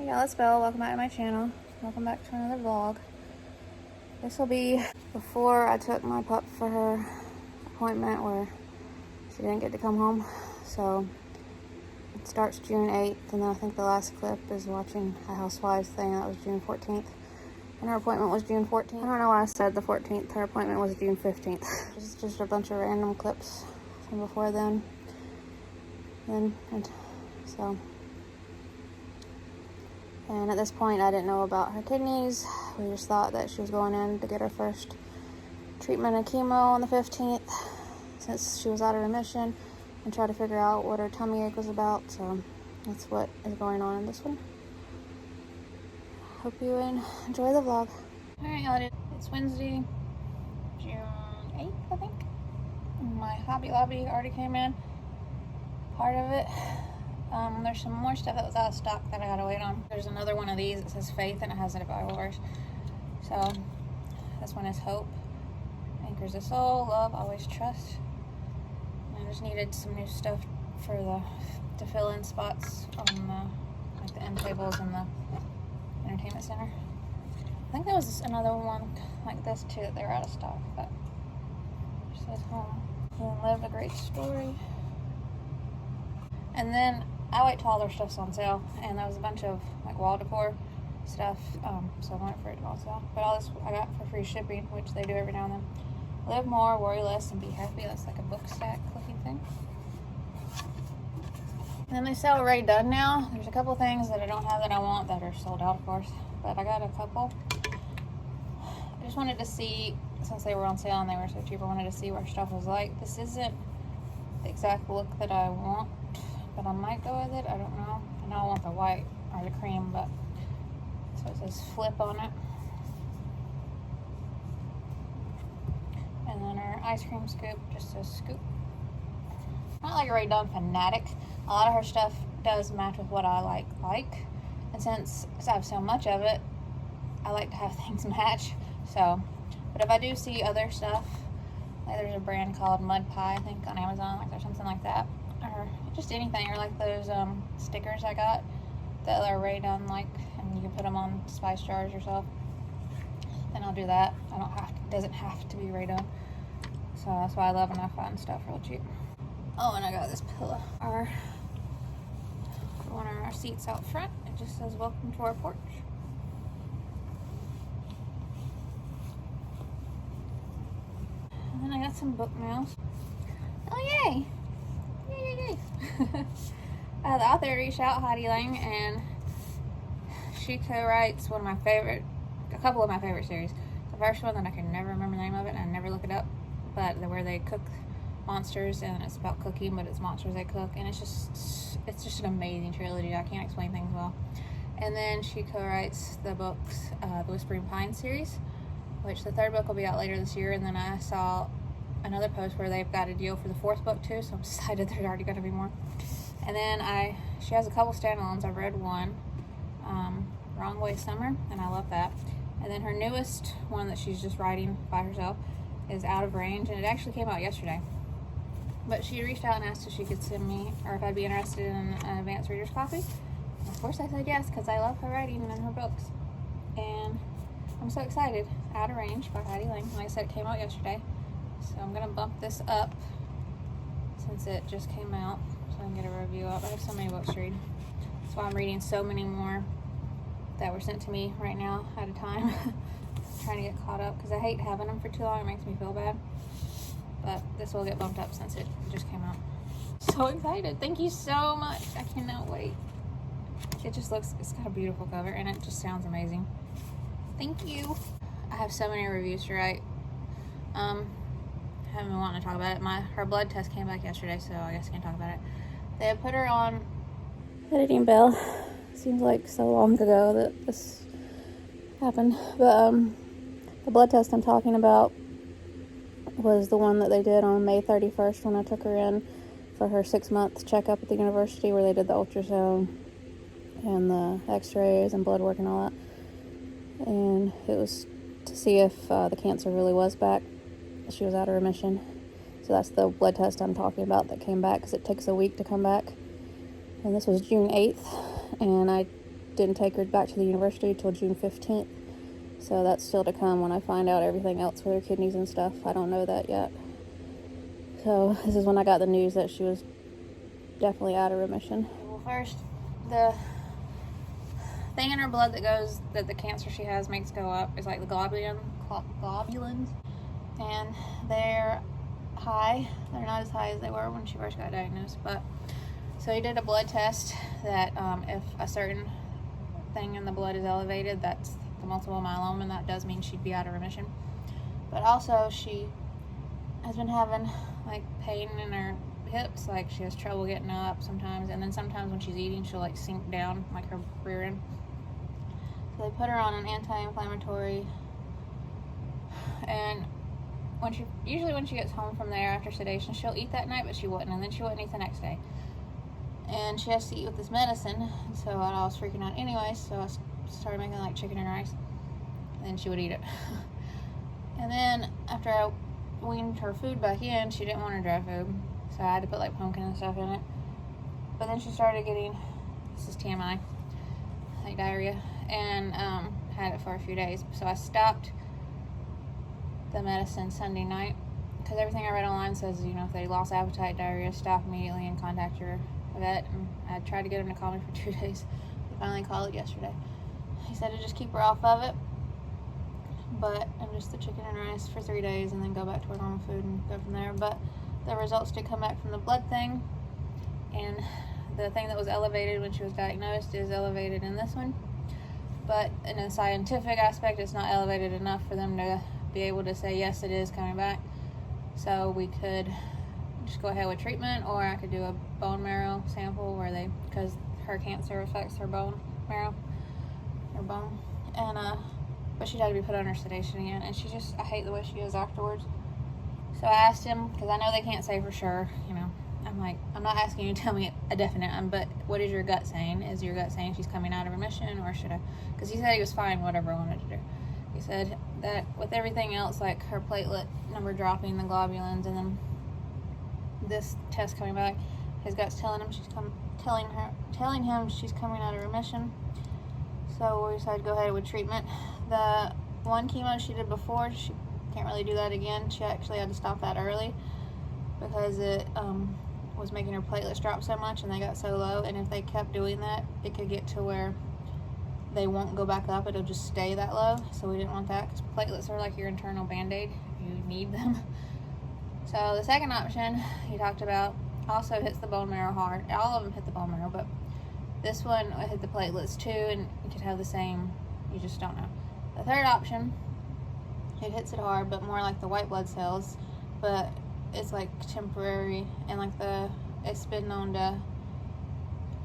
Hey y'all, it's Belle. Welcome back to my channel. Welcome back to another vlog. This will be before I took my pup for her appointment where she didn't get to come home. So it starts June 8th, and then I think the last clip is watching a Housewives thing. That was June 14th. And her appointment was June 14th. I don't know why I said the 14th. Her appointment was June 15th. It's just a bunch of random clips from before then. And at this point, I didn't know about her kidneys. We just thought that she was going in to get her first treatment of chemo on the 15th, since she was out of remission, and try to figure out what her tummy ache was about. So that's what is going on in this one. Hope you enjoy the vlog. Alright, y'all, it's Wednesday, June 8th, I think. My Hobby Lobby already came in, part of it. There's some more stuff that was out of stock that I gotta wait on. There's another one of these that says Faith, and it has a Bible verse. So this one is Hope. Anchors the soul, love, always trust. And I just needed some new stuff for to fill in spots on the end tables in the entertainment center. I think there was another one like this too that they were out of stock, but it says home. And then lived a great story. And then I wait till all their stuff's on sale, and there was a bunch of like wall decor stuff, so I went for it on sale. But all this I got for free shipping, which they do every now and then. Live more, worry less, and be happy. That's like a book stack looking thing. And then they sell Ray Done now. There's a couple things that I don't have that I want that are sold out, of course, but I got a couple. I just wanted to see, since they were on sale and they were so cheap, I wanted to see what stuff was like. This isn't the exact look that I want, but I might go with it. I don't know. I know I want the white or the cream, but so it says Flip on it. And then our ice cream scoop just says Scoop. Not like a Ray Dunn fanatic. A lot of her stuff does match with what I like. And since I have so much of it, I like to have things match. So, but if I do see other stuff, like there's a brand called Mud Pie, I think, on Amazon, like there's something like that, or just anything, or like those stickers I got that are Ray Dunn, like, and you can put them on spice jars yourself, then I'll do that. It doesn't have to be Ray Dunn. So that's why I love when I find stuff real cheap. Oh, and I got this pillow for one of our seats out front. It just says welcome to our porch. And then I got some book mails. Oh yay! Yay! The author reached out, Heidi, and she co-writes a couple of my favorite series. The first one that I can never remember the name of it, and I never look it up, but where they cook monsters, and it's about cooking, but it's monsters they cook, and it's just an amazing trilogy. I can't explain things well. And then she co-writes the books, the Whispering Pines series, which the third book will be out later this year. And then I saw another post where they've got a deal for the fourth book too, so I'm excited there's already going to be more. And then she has a couple standalones. I've read one, Wrong Way Summer, and I love that. And then her newest one that she's just writing by herself is Out of Range, and it actually came out yesterday. But she reached out and asked if she could send me, or if I'd be interested in an advanced reader's copy. And of course I said yes, because I love her writing and her books. And I'm so excited. Out of Range by Heidi. Like I said, it came out yesterday. So I'm going to bump this up since it just came out, so I can get a review up. I have so many books to read. That's why I'm reading so many more that were sent to me right now at a time. Trying to get caught up, because I hate having them for too long. It makes me feel bad. But this will get bumped up since it just came out. So excited. Thank you so much. I cannot wait. It's got a beautiful cover, and it just sounds amazing. Thank you. I have so many reviews to write. I haven't been wanting to talk about it. Her blood test came back yesterday, so I guess I can't talk about it. They have put her on editing Belle. Seems like so long ago that this happened. But the blood test I'm talking about was the one that they did on May 31st when I took her in for her 6-month checkup at the university, where they did the ultrasound and the x-rays and blood work and all that. And it was to see if the cancer really was back. She was out of remission. So that's the blood test I'm talking about that came back, because it takes a week to come back. And this was June 8th, and I didn't take her back to the university until June 15th. So that's still to come when I find out everything else with her kidneys and stuff. I don't know that yet. So this is when I got the news that she was definitely out of remission. Well, first, the thing in her blood that the cancer she has makes go up is like the globulins, and they're high. They're not as high as they were when she first got diagnosed, but so he did a blood test that if a certain thing in the blood is elevated, that's the multiple myeloma, and that does mean she'd be out of remission. But also she has been having like pain in her hips, like she has trouble getting up sometimes, and then sometimes when she's eating she'll like sink down, like her rear end. So they put her on an anti-inflammatory, and usually when she gets home from there after sedation, she'll eat that night, but she wouldn't, and then she wouldn't eat the next day. And she has to eat with this medicine, so I was freaking out anyway, so I started making like chicken and rice, and then she would eat it. And then after I weaned her food back in, she didn't want her dry food, so I had to put like pumpkin and stuff in it. But then she started getting, this is TMI, like diarrhea, and had it for a few days. So I stopped the medicine Sunday night, because everything I read online says, you know, if they lost appetite, diarrhea, stop immediately and contact your vet. And I tried to get him to call me for 2 days. He finally called yesterday. He said to just keep her off of it, and just the chicken and rice for 3 days, and then go back to her normal food and go from there. But the results did come back from the blood thing, and the thing that was elevated when she was diagnosed is elevated in this one. But in a scientific aspect, it's not elevated enough for them to be able to say yes, it is coming back. So we could just go ahead with treatment, or I could do a bone marrow sample because her cancer affects her bone marrow, her bone, and but she'd had to be put under sedation again, and I hate the way she is afterwards. So I asked him, because I know they can't say for sure, you know, I'm like, I'm not asking you to tell me a definite, but what is your gut saying? Is your gut saying she's coming out of remission, or should I? Because he said he was fine, whatever I wanted to do. He said that with everything else, like her platelet number dropping, the globulins, and then this test coming back, his gut's telling him she's coming out of remission. So we decided to go ahead with treatment. The one chemo she did before, she can't really do that again. She actually had to stop that early because it was making her platelets drop so much, and they got so low, and if they kept doing that, it could get to where they won't go back up, it'll just stay that low. So we didn't want that, because platelets are like your internal band-aid. You need them. So the second option he talked about also hits the bone marrow hard. All of them hit the bone marrow, but this one hit the platelets too, and you could have the same, you just don't know. The third option, it hits it hard, but more like the white blood cells, but it's like temporary, and like it's been known to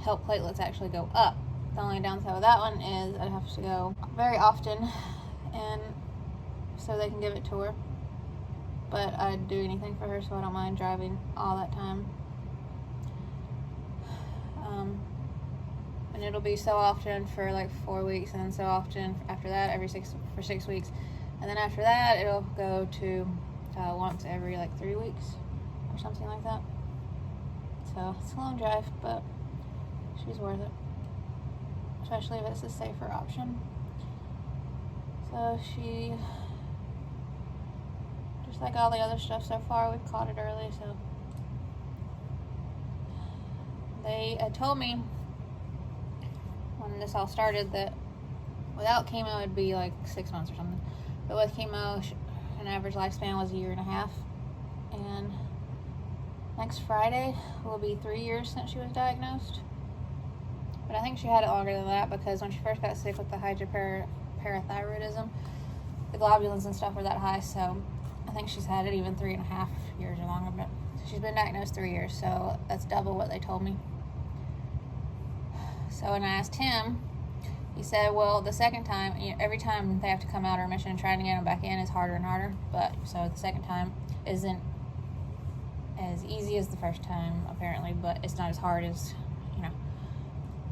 help platelets actually go up. The only downside with that one is I'd have to go very often, and so they can give it to her. But I'd do anything for her, so I don't mind driving all that time. And it'll be so often for like 4 weeks, and then so often after that for 6 weeks, and then after that it'll go to once every like 3 weeks or something like that. So it's a long drive, but she's worth it, especially if it's a safer option. So she, just like all the other stuff so far, we've caught it early. So they had told me when this all started that without chemo it'd be like 6 months or something, but with chemo an average lifespan was 1.5 years. And next Friday will be 3 years since she was diagnosed. But I think she had it longer than that, because when she first got sick with the hyperparathyroidism, the globulins and stuff were that high. So I think she's had it even 3.5 years or longer. But she's been diagnosed 3 years, so that's double what they told me. So when I asked him, he said, well, the second time, every time they have to come out of remission, and trying to get them back in is harder and harder. But so the second time isn't as easy as the first time, apparently, but it's not as hard as,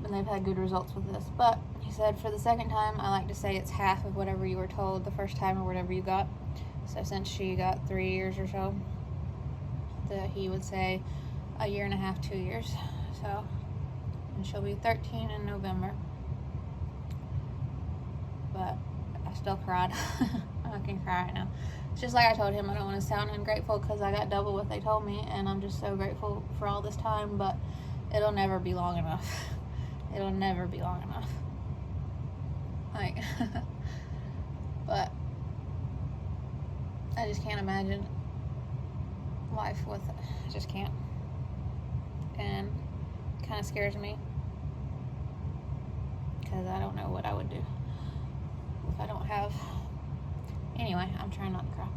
and they've had good results with this. But he said for the second time, I like to say it's half of whatever you were told the first time or whatever you got. So since she got 3 years or so, that he would say 1.5 years, 2 years. So, and she'll be 13 in November. still cried. I can cry right now. It's just like I told him, I don't want to sound ungrateful because I got double what they told me, and I'm just so grateful for all this time, but it'll never be long enough. It'll never be long enough. Like, but I just can't imagine life with it. I just can't. And it kind of scares me because I don't know what I would do if I don't have. Anyway, I'm trying not to cry.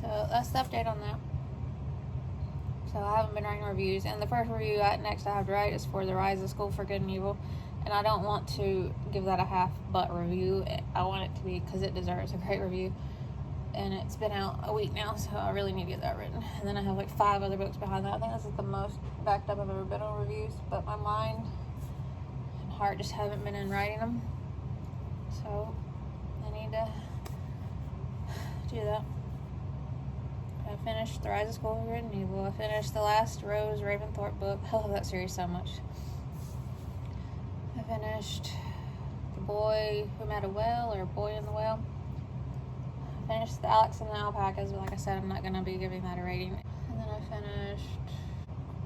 So that's the update on that. So I haven't been writing reviews, and the first review next I have to write is for The Rise of School for Good and Evil, and I don't want to give that a half-butt review. I want it to be, because it deserves a great review, and it's been out a week now, so I really need to get that written. And then I have like 5 other books behind that. I think this is the most backed up I've ever been on reviews, but my mind and heart just haven't been in writing them, so I need to do that. I finished The Rise of School for Good and Evil. I finished the last Rose Raventhorpe book. I love that series so much. I finished The Boy Who Met a Whale, or Boy in the Whale. I finished The Alex and the Alpacas, but like I said, I'm not going to be giving that a rating. And then I finished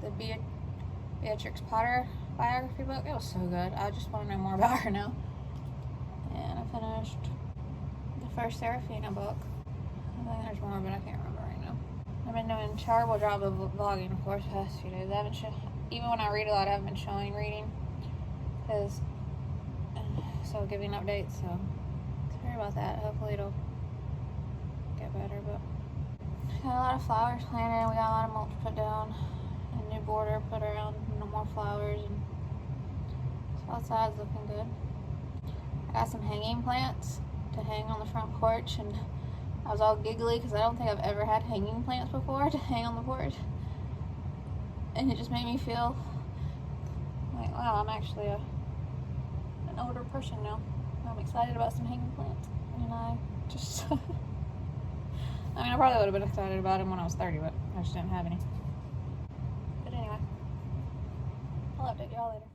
the Beatrix Potter biography book. It was so good. I just want to know more about her now. And I finished the first Serafina book. I think there's more, but I can't remember right now. I've been doing a terrible job of vlogging, of course, the past few days. I haven't even when I read a lot, I haven't been showing reading. So giving updates, so sorry about that. Hopefully it'll get better, but got a lot of flowers planted. We got a lot of mulch put down, a new border put around, no more flowers, and so outside's looking good. I got some hanging plants to hang on the front porch, and I was all giggly because I don't think I've ever had hanging plants before to hang on the porch, and it just made me feel like, wow, I'm actually an older person now. I'm excited about some hanging plants, and I just I mean, I probably would have been excited about them when I was 30, but I just didn't have any. But anyway, I'll update y'all later.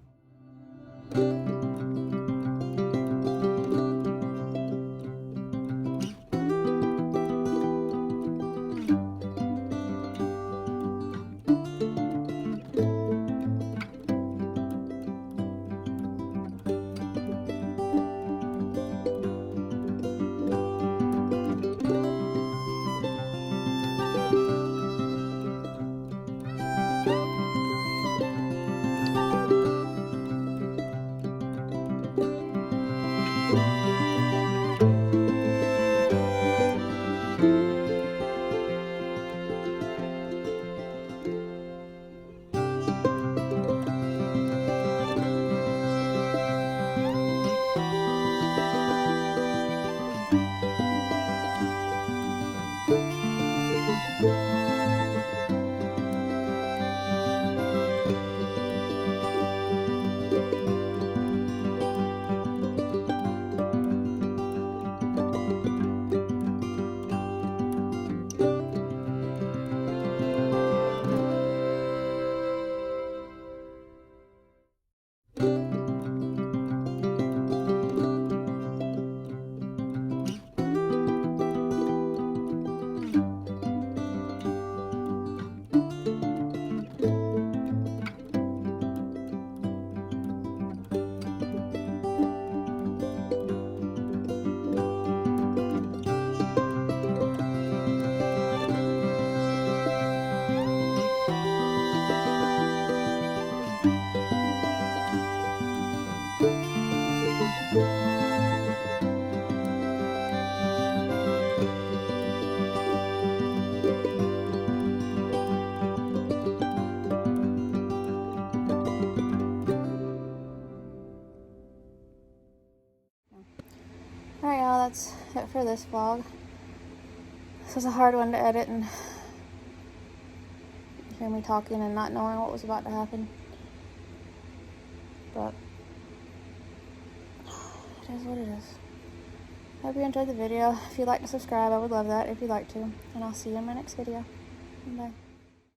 Alright, y'all, that's it for this vlog. This was a hard one to edit and hear me talking and not knowing what was about to happen. But it is what it is. Hope you enjoyed the video. If you'd like to subscribe, I would love that if you'd like to. And I'll see you in my next video. Bye.